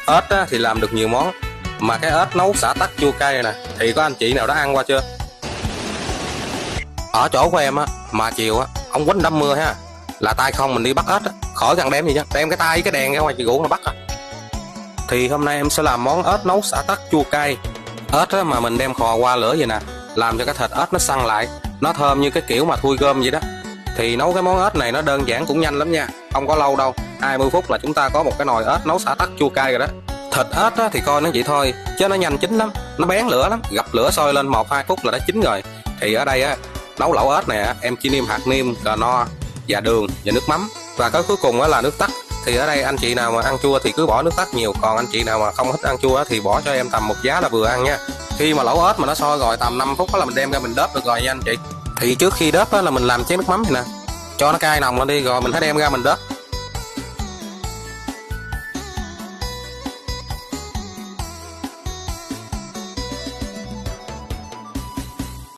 Ếch á, thì làm được nhiều món, mà cái ếch nấu xả tắc chua cay này nè thì có anh chị nào đã ăn qua chưa? Ở chỗ của em á, mà chiều á ông quýnh đâm mưa ha, là tay không mình đi bắt ếch á, khỏi cần đem gì chứ, đem cái tay với cái đèn ra ngoài chị gũ là bắt à. Thì hôm nay em sẽ làm món ếch nấu xả tắc chua cay. Ếch á, mà mình đem khò qua lửa vậy nè, làm cho cái thịt ếch nó săn lại, nó thơm như cái kiểu mà thui gom vậy đó. Thì nấu cái món ếch này nó đơn giản cũng nhanh lắm nha, không có lâu đâu, 20 phút là chúng ta có một cái nồi ếch nấu xả tắc chua cay rồi đó. Thịt ếch á, thì coi nó vậy thôi chứ nó nhanh chín lắm, nó bén lửa lắm, gặp lửa sôi lên 1-2 phút là đã chín rồi. Thì ở đây á, nấu lẩu ếch này em chỉ nêm hạt nêm, cà no và đường và nước mắm, và cái cuối cùng là nước tắc. Thì ở đây anh chị nào mà ăn chua thì cứ bỏ nước tắc nhiều, còn anh chị nào mà không thích ăn chua thì bỏ cho em tầm 1 giá là vừa ăn nha. Khi mà lẩu ếch mà nó sôi rồi tầm 5 phút đó là mình đem ra mình đớp được rồi nha anh chị. Thì trước khi đớp là mình làm chén nước mắm này nè, cho nó cay nồng lên đi rồi mình hãy đem ra mình đớp.